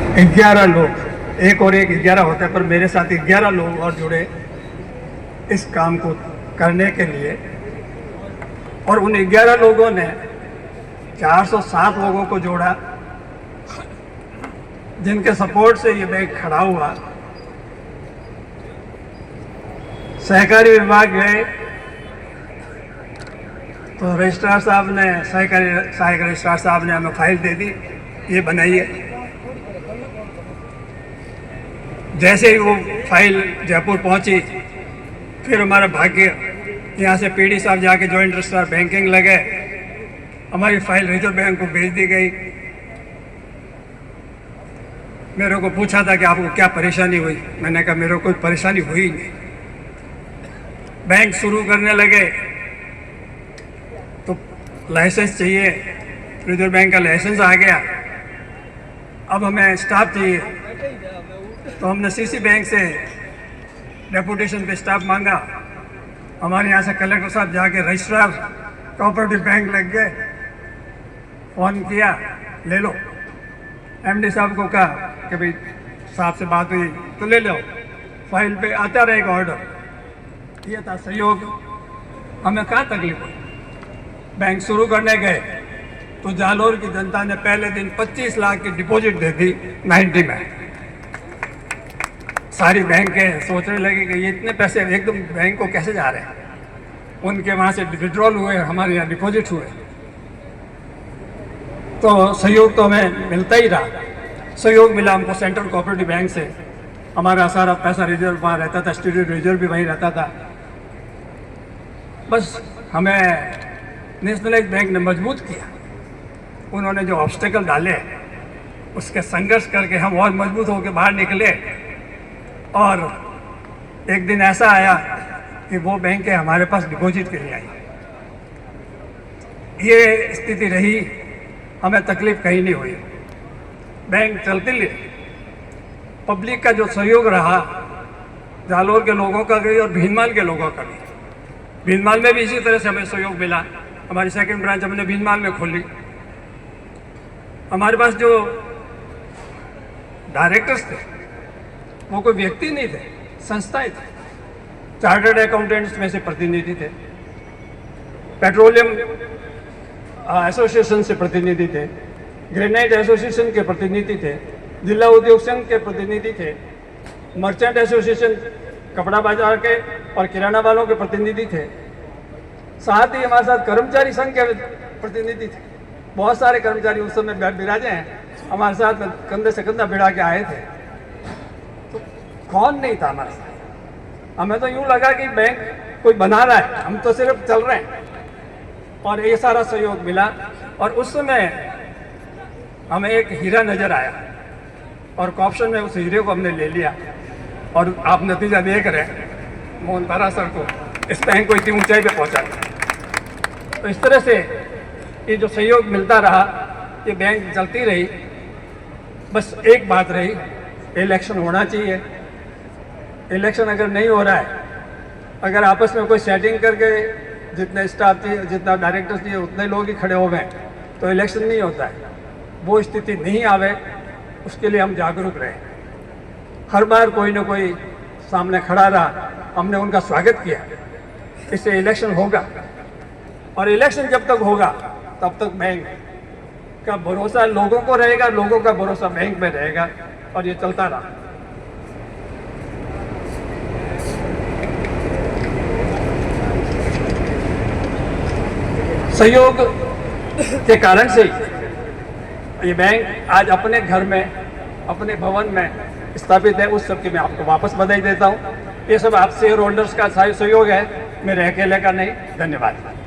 11 लोग, एक और एक 11 होते हैं, पर मेरे साथ 11 लोग और जुड़े इस काम को करने के लिए। और उन 11 लोगों ने 407 लोगों को जोड़ा, जिनके सपोर्ट से ये बैंक खड़ा हुआ। सहकारी विभाग गए तो रजिस्ट्रार साहब ने, सहायक रजिस्ट्रार साहब ने हमें फाइल दे दी, ये बनाइए। जैसे ही वो फाइल जयपुर पहुंची, फिर हमारा भाग्य, यहाँ से पीडी साहब जाके जॉइंट रजिस्ट्रार बैंकिंग लगे, हमारी फाइल रिजर्व बैंक को भेज दी गई। मेरे को पूछा था कि आपको क्या परेशानी हुई, मैंने कहा मेरे को कोई परेशानी हुई नहीं। बैंक शुरू करने लगे तो लाइसेंस चाहिए, रिजर्व बैंक का लाइसेंस आ गया। अब हमें स्टाफ चाहिए, तो हमने सीसी बैंक से डेपुटेशन पे स्टाफ मांगा। हमारे यहाँ से कलेक्टर साहब जाके रजिस्ट्रार कोऑपरेटिव बैंक लग गए, फ़ोन किया, ले लो। एमडी साहब को कहा कि भाई साहब से बात हुई तो ले लो, फाइल पे आता रहेगा ऑर्डर। ये था सहयोग। हमें क्या तकलीफ हुई? बैंक शुरू करने गए तो जालोर की जनता ने पहले दिन 25 लाख की डिपॉजिट दे दी 90 में। सारी बैंकें सोचने लगी कि ये इतने पैसे एकदम बैंक को कैसे जा रहे हैं। उनके वहाँ से विड्रॉल हुए, हमारे यहाँ डिपॉजिट हुए। तो सहयोग तो हमें मिलता ही रहा। सहयोग मिला हमको सेंट्रल कोऑपरेटिव बैंक से, हमारा सारा पैसा रिजर्व वहाँ रहता था, स्टूडेंट रिजर्व भी वहीं रहता था। बस हमें नेशनलाइज बैंक ने मजबूत किया। उन्होंने जो ऑब्स्टेकल डाले उसके संघर्ष करके हम और मजबूत होकर बाहर निकले। और एक दिन ऐसा आया कि वो बैंकें हमारे पास डिपॉजिट के लिए आई। ये स्थिति रही, हमें तकलीफ कहीं नहीं हुई, बैंक चलती रही। पब्लिक का जो सहयोग रहा, जालोर के लोगों का भी और भीनमाल के लोगों का भी। भीनमाल में भी इसी तरह से हमें सहयोग मिला। हमारी सेकंड ब्रांच हमने भीनमाल में खोली। हमारे पास जो डायरेक्टर्स थे वो कोई व्यक्ति नहीं थे, संस्थाएं थे। चार्टर्ड अकाउंटेंट्स में से प्रतिनिधि थे, पेट्रोलियम एसोसिएशन से प्रतिनिधि थे, ग्रेनाइट एसोसिएशन के प्रतिनिधि थे, जिला उद्योग संघ के प्रतिनिधि थे, मर्चेंट एसोसिएशन कपड़ा बाजार के और किराना वालों के प्रतिनिधि थे। साथ ही हमारे साथ कर्मचारी संघ के प्रतिनिधि थे। बहुत सारे कर्मचारी उस समय बिराजे हैं, हमारे साथ कंधे से कंधा भिड़ा के आए थे। तो कौन नहीं था हमारे साथ? हमें तो यूँ लगा कि बैंक कोई बना रहा है, हम तो सिर्फ चल रहे हैं। और ये सारा सहयोग मिला। और उस समय हमें एक हीरा नजर आया और कॉप्शन में उस हीरे को हमने ले लिया। और आप नतीजा देख रहे हैं, मोहन तारा सर को, इस बैंक को इतनी ऊंचाई पे पहुंचा। तो इस तरह से ये जो सहयोग मिलता रहा, ये बैंक चलती रही। बस एक बात रही, इलेक्शन होना चाहिए। इलेक्शन अगर नहीं हो रहा है, अगर आपस में कोई सेटिंग करके जितने स्टाफ चाहिए, जितना डायरेक्टर्स चाहिए, उतने लोग ही खड़े हो गए तो इलेक्शन नहीं होता है। वो स्थिति नहीं आवे, उसके लिए हम जागरूक रहे। हर बार कोई ना कोई सामने खड़ा रहा, हमने उनका स्वागत किया। इससे इलेक्शन होगा, और इलेक्शन जब तक होगा तब तक बैंक का भरोसा लोगों को रहेगा, लोगों का भरोसा बैंक में रहेगा, और ये चलता रहा। सहयोग के कारण से ये बैंक आज अपने घर में, अपने भवन में स्थापित है। उस सब की मैं आपको वापस बधाई देता हूँ। ये सब आप शेयर होल्डर्स का सहयोग है, मेरे अकेले का नहीं। धन्यवाद।